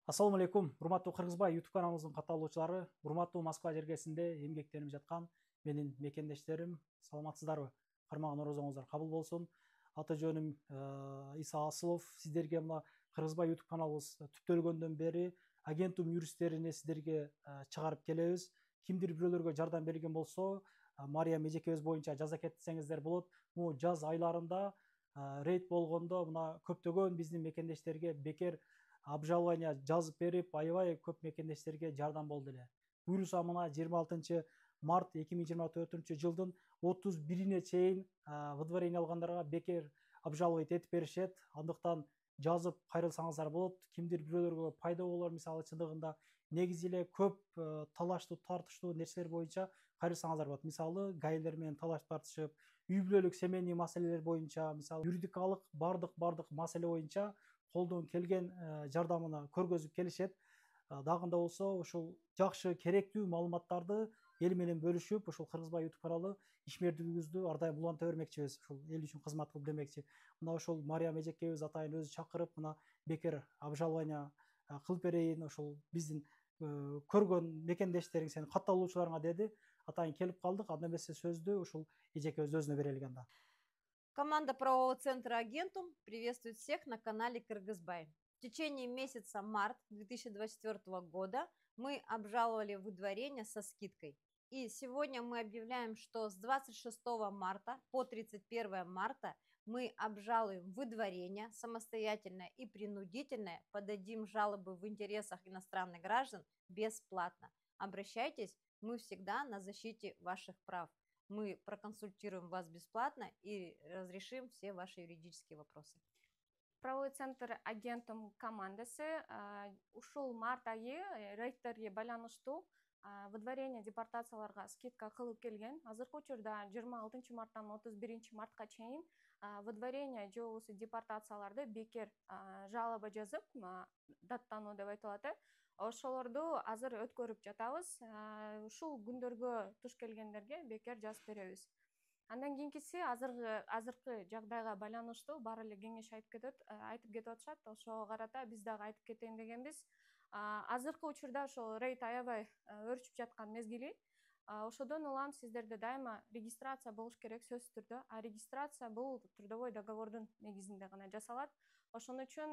Assalamu алейкум, урматтуу Кыргызбай YouTube каналыбыздын катталуучулары, урматтуу Москва жергесинде эмгектенип жаткан менин мекендештерим, саламатсыздарбы? Кармаган орозоңуздар кабыл болсун. Аты жөнүм Иса Асылов. Сиздерге мына Кыргызбай YouTube каналыбыз түптөлгөндөн бери агентум юристтерине сиздерге чыгарып келебиз. Кимдир бирөөлөргө жардам берген болсо, Мария эжекебиз боюнча жаза кетсеңиздер болот. Бул жаз айларында рейд болгондо мына көптөгөн биздин мекендештерге бекер обжалование жазып берип, аябай көп мекендештерге жардам болду эле. Буюрса мына 26 март 2024 жылдын 31-ине чейин выдворение алгандарга бекер обжаловать этип беришет. Андыктан жазып кайрылсаңыздар болот. Кимдир бирөөлөргө пайда болор, мисалы чындыгында негизи эле көп талаштуу, тартыштуу нерселер боюнча кайрылсаңыздар болот. Мисалы гаилер менен талаш тартышып, үй бүлөлүк семейный маселелер боюнча, мисалы юридикалык бардык маселе боюнча колдон келген жардамына көргөзүп келишет. Дагында болсо ушул жакшы керектүү маалыматтарды эл менен бөлүшүп, ушул Кыргызбай YouTube каналы ишмердүүлүгүбүздү ар дайым уланта бермекчибиз. Ушул эл үчүн кызмат кылып демекчи. Мына ушул Мария эжекебиз атайын өзү чакырып, мына бекер обжалование кылып берейин, ушул биздин көргөн мекендештериң сенин катталуучуларыңа деди. Атайын келип калдык. Анда эмесе сөздү ушул эжекебиз өзүнө берели анда. Команда правового центра «Агентум» приветствует всех на канале Кыргызбай. В течение месяца март 2024 года мы обжаловали выдворение со скидкой. И сегодня мы объявляем, что с 26 марта по 31 марта мы обжалуем выдворение самостоятельное и принудительное, подадим жалобы в интересах иностранных граждан бесплатно. Обращайтесь, мы всегда на защите ваших прав. Мы проконсультируем вас бесплатно и разрешим все ваши юридические вопросы. Правовой центр агентум командасы ушул март айы рейдтерге байланыштуу выдворение депортацияларга скидка кылып келген. Азыркы учурда 26 марттан 31 мартка чейин выдворение же болбосо депортацияларды бекер жалоба жазып, даттануу деп айтылат. Ошолорду азыр өткөрүп жатабыз. Ушул күндөргө туш келгендерге бекер жазып беребиз. Андан кийинкиси азыркы жагдайга байланыштуу баары эле кеңеш айтып кетип атышат. Ошого карата биз дагы айтып кетейин дегенбиз. Азыркы учурда ошол рейд аябай өрчүп жаткан мезгили. Ошодон улам сиздерде дайыма регистрация болуш керек сөзсүз түрдө. Регистрация бул трудовой договордун негизинде гана жасалат. Ошон үчүн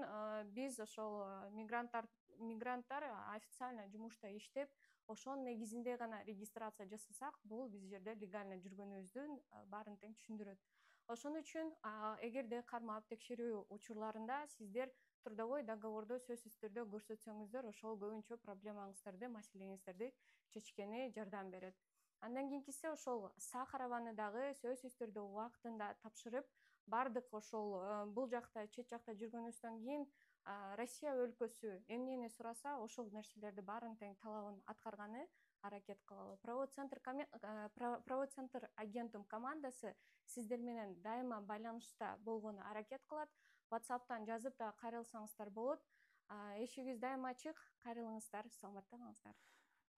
биз ошол мигранттар официально жумушта иштеп, ошонун негизинде гана регистрация жасасак, бул биз жерде легально жүргөнүбүздүн баарын тең түшүндүрөт. Ошон үчүн эгерде кармап текшерүү учурларында сиздер трудовой договорду сөзсүз түрдө көрсөтсөңүздөр, ошол көбүнчө проблемаңыздарды, маселеңиздерди чечкени жардам берет. Андан кийинкиси ошол Сахарованы дагы сөзсүз түрдө убактында тапшырып, бардык ошол бул жакта, чет жакта жүргөнүбүздөн кийин Россия өлкөсү эмнени сураса, ошол нерселерди баарын тең талабын аткарганы аракет кылалы. Правовой центр агентум командасы сиздер менен дайыма байланышта болгону аракет кылат. WhatsApp'тан жазып да кайрылсаңыздар болот. Эшигиз дайыма ачык, кайрылыңыздар, саламатта калыңыздар.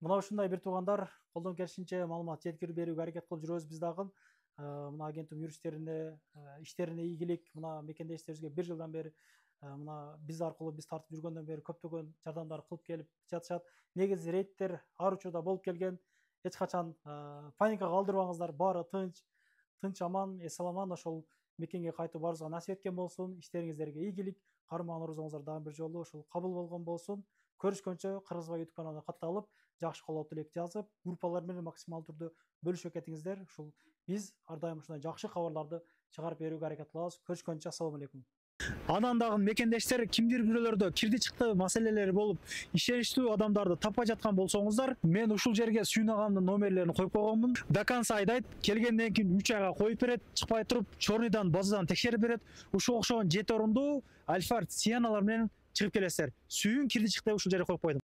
Мына ушундай бир туугандар, колдон келишинче маалымат жеткирип берүүгө аракет кылып жүрөбүз биз дагы. Мына агентум юристтерине, иштерине ийгилик, мына мекендештерибизге 1 жылдан бери мына биз аркылуу биз тартып жүргөндөн бери көптөгөн жардамдар кылып келип жатышат. Негизи рейдтер ар учурда болуп келген. Эч качан паникага калтырбаңыздар, баары тынч аман, эсаламан ошол мекенге кайтып барыбызга насип эткен болсун. Иштериңиздерге ийгилик, кармаган орозоңуздар дагы бир жолу ошол кабыл болгон болсун. Көрүшкөнчө Кыргызбай YouTube каналына катталып, жакшы колоо тилек жазып, группалар менен максималдуу түрдө бөлүшүп кетиңиздер. Ушул биз ар дайым ушундай жакшы кабарларды чыгарып берүүгө аракет кылабыз. Көрүшкөнчө ассалому алейкум. Анан дагы мекендештер кимдир бирөөлөрдө кирди чыкты маселелери болуп, ишеничтүү адамдарды таппай жаткан болсоңуздар, мен ушул жерге Сүйүн агамдын номерлерин коюп койгонмун. До конца айдайт, келгенден кийин 3 айга коюп берет, чыкпай туруп, чорныйдан, базадан текшерип берет. Ушул окшогон 7 орундуу Альфард Сиеналар менен чыгып келесиздер. Сүйүн кирди чыкты ушул жерге коюп койдум.